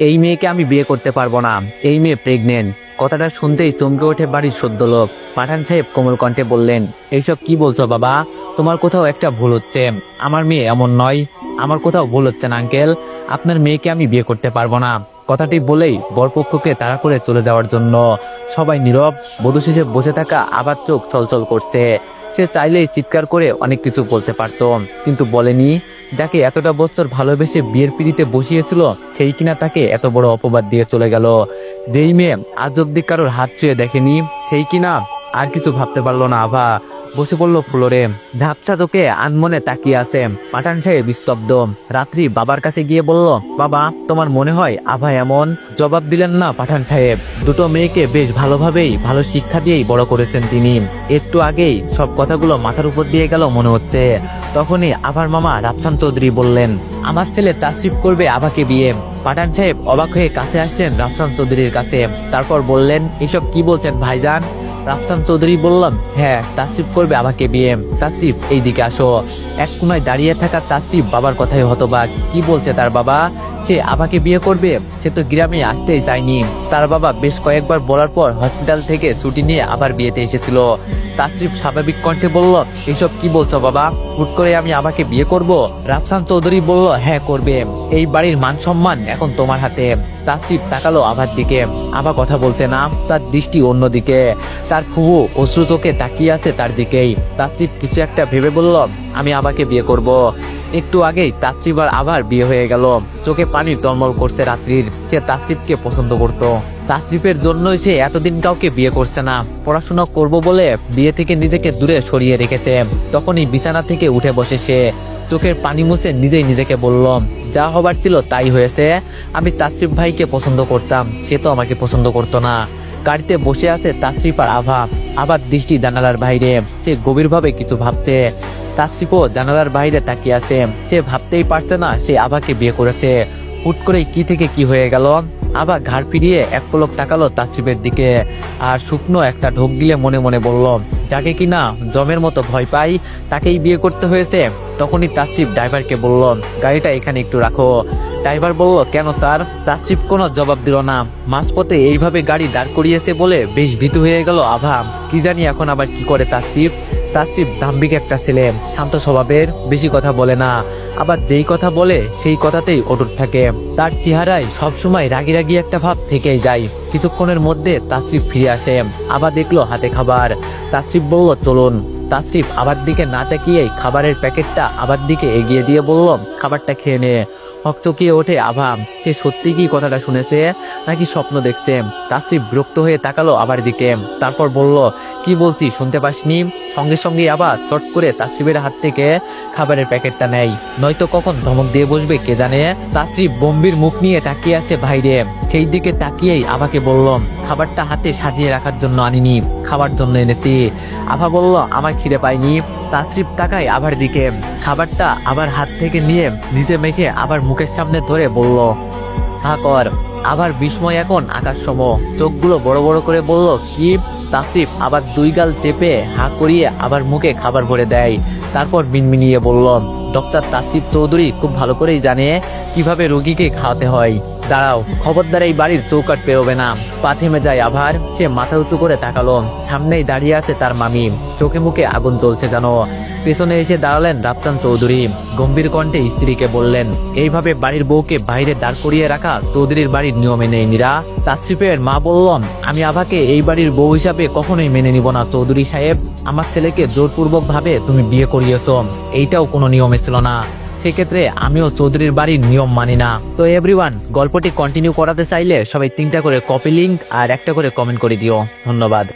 এই মেয়েকে আমি বিয়ে করতে পারবো না, এই মেয়ে প্রেগনেন্ট। কথাটা শুনতেই চমকে ওঠে বাড়ির সদ্য লোক। পাঠান সাহেব কোমল কণ্ঠে বললেন, এইসব কি বলছো বাবা? তোমার কোথাও একটা ভুল হচ্ছে। আমার মেয়ে এমন নয়। আমার কোথাও ভুল হচ্ছে না আঙ্কেল। আপনার মেয়েকে আমি বিয়ে করতে পারবো না। কথাটি বলেই বরপক্ষকে তাড়া করে চলে যাওয়ার জন্য সবাই নীরব। বধূ শেষে বসে থাকা আবার চোখ ছলছল করছে। সে চাইলেই চিৎকার করে অনেক কিছু বলতে পারত, কিন্তু বলেনি। যাকে এতটা বছর ভালোবেসে বিয়ের পিড়িতে বসিয়েছিল, সেই কিনা তাকে এত বড় অপবাদ দিয়ে চলে গেল। যেই মেয়ে আজ অব্দি কারোর হাত ছুঁয়ে দেখেনি, সেই কিনা আর কিছু ভাবতে পারলো না। আভা বসে পড়লো ফ্লোরে, ঝাপসা তোকে আনমনে তাকিয়ে আছে। পাঠান সাহেব স্তব্ধ। রাত্রি বাবার কাছে গিয়ে বলল, বাবা তোমার মনে হয় আভা এমন? জবাব দিলেন না পাঠান সাহেব। দুটো মেয়েকে বেশ ভালোভাবেই ভালো শিক্ষা দিয়েই বড় করেছেন তিনি। একটু আগেই সব কথাগুলো মাথার উপর দিয়ে গেল মনে হচ্ছে। তখনই আভার মামা রাফসান চৌধুরী বললেন, আমার ছেলে তাশরিফ করবে আভাকে বিয়ে। পাঠান সাহেব অবাক হয়ে কাছে আসলেন রাফসান চৌধুরীর কাছে। তারপর বললেন, এসব কি বলছেন ভাইজান? রাফসান চৌধুরী বললাম, হ্যাঁ তাশরিফ করবে আমাকে বিয়ে। তাশরিফ এই দিকে আসো। এক কোনায় দাঁড়িয়ে থাকা তাশরিফ বাবার কথাই হতবাক। কি বলছে তার বাবা? সে আমাকে বিয়ে করবে? সে তো গ্রামে আসতেই চায়নি। তার বাবা বেশ কয়েকবার বলার পর হসপিটাল থেকে ছুটি নিয়ে আবার বিয়েতে এসেছিল। তাশরিফ স্বাভাবিক কণ্ঠে বলল, এসব কি বলছো বাবা? হুট করে আমি আমাকে বিয়ে করব? রাফসান চৌধুরী বলল, হ্যাঁ করবে। এই বাড়ির মান সম্মান এখন তোমার হাতে। তাশরিফ তাকালো আভার দিকে। আভা কথা বলছে না, তার দৃষ্টি অন্যদিকে। তার ফুফু অশ্রু চোখে তাকিয়ে আছে তার দিকেই। তাশরিফ কিছু একটা ভেবে বলল, আমি আভাকে বিয়ে করব। একটু আগেই তাশরিফ আর আভার বিয়ে হয়ে গেল। চোখে পানি টলমল করছে রাত্রির। সে তাশরিফকে পছন্দ করত। তাশরিফের জন্যই সে এতদিন কাউকে বিয়ে করছে না। পড়াশোনা করব বলে বিয়ে থেকে নিজেকে দূরে সরিয়ে রেখেছে। তখনই বিছানা থেকে উঠে বসে সে চোখের পানি মুছে নিজেই নিজেকে বলল, যা হবার ছিল তাই হয়েছে। আমি তাশরিফ ভাইকে পছন্দ করতাম, সে তো আমাকে পছন্দ করতো না। গাড়িতে বসে আছে তাশরিফ আর আভা। আবার দৃষ্টি জানালার বাইরে। সে গভীরভাবে কিছু ভাবছে। তাশরিফও জানালার বাইরে তাকিয়ে আছে। সে ভাবতেই পারছে না সে আভাকে বিয়ে করেছে। হুট করে কি থেকে কি হয়ে গেল। আভা ঘাড় ফিরিয়ে এক পলক তাকালো তাশরিফের দিকে, আর শুকনো একটা ঢোক গিলে মনে মনে বলল, যাকে কিনা জমের মতো ভয় পাই তাকেই বিয়ে করতে হয়েছে। তখনই তাশরিফ ড্রাইভারকে বলল, গাড়িটা এখানে একটু রাখো। ড্রাইভার বলল, কেন স্যার? তাশরিফ কোনো জবাব দিল না। মাঝপথে এইভাবে গাড়ি দাঁড় করিয়েছে বলে বেশ ভীতু হয়ে গেল আভা। কি জানি এখন আবার কি করে তাশরিফ। তাশরিফ দাম্ভিক একটা ছেলে, শান্ত স্বভাবের, বেশি কথা বলে না। আবার যেই কথা বলে সেই কথাতেই অটুট থাকে। তার চেহারায় সবসময় রাগি রাগি একটা ভাব থেকেই যায়। কিছুক্ষণের মধ্যে তাশরিফ ফিরে আসে। আবার দেখলো হাতে খাবার। তাশরিফ বলল, চলুন। তাশরিফ আবার দিকে না তাকিয়েই খাবারের প্যাকেটটা আবার দিকে এগিয়ে দিয়ে বলল, খাবারটা খেয়ে নে। হকচকিয়ে ওঠে আভা। সে সত্যি কি কথাটা শুনেছে নাকি স্বপ্ন দেখছে? তাশরিফ বিরক্ত হয়ে তাকালো আবার দিকে। তারপর বলল, কি বলছি শুনতে পাসনি? সঙ্গে সঙ্গে আবার চট করে তাশরিফের হাত থেকে খাবারের প্যাকেটটা নেয়। নয়তো কখন ধমক দিয়ে বসবে কে জানে। তাশরিফ গম্ভীর মুখ নিয়ে তাকিয়ে আছে বাইরে। সেই দিকে তাকিয়েই আভাকে বলল, খাবারটা হাতে সাজিয়ে রাখার জন্য আনিনি, খাবার জন্য এনেছি। আভা বলল, আমার খিদে পাইনি। তাশরিফ তাকায় আভার দিকে। খাবারটা আবার হাত থেকে নিয়ে নিজে মেখে আবার মুখের সামনে ধরে বলল, হা কর। আবার বিস্ময় এখন আকাশ সম। চোখগুলো বড় বড় করে বলল, কি? তাশরিফ আবার দুই গাল চেপে হা করিয়ে আবার মুখে খাবার ভরে দেয়। তারপর মিনমিনিয়ে বলল, ডক্টর তাশরিফ চৌধুরী খুব ভালো করেই জানে কিভাবে রোগীকে খাওয়াতে হয়। দাঁড়াও, খবরদার এই বাড়ির চৌকাট পেরোবে না। পা থেমে যায় আভার। সে মাথা উঁচু করে তাকালো। সামনেই দাঁড়িয়ে আছে তার মামি। চোখে মুখে আগুন জ্বলছে যেন। পেছনে এসে দাঁড়ালেন রাফসান চৌধুরী। গম্ভীর কণ্ঠে স্ত্রীকে বললেন, এইভাবে বাড়ির বউকে বাইরে দাঁড় করিয়ে রাখা চৌধুরীর বাড়ির নিয়মে নেই নীরা। তাশরিফের মা বললেন, আমি আভাকে এই বাড়ির বউ হিসাবে কখনোই মেনে নিব না চৌধুরী সাহেব। আমার ছেলেকে জোরপূর্বক ভাবে তুমি বিয়ে করিয়েছ, এইটাও কোনো নিয়মে ছিল না। সেক্ষেত্রে আমিও চৌধুরীর বাড়ির নিয়ম মানি না। তো এভরিওয়ান, গল্পটি কন্টিনিউ করাতে চাইলে সবাই 3টা করে কপি লিঙ্ক আর একটা করে কমেন্ট করে দিও। ধন্যবাদ।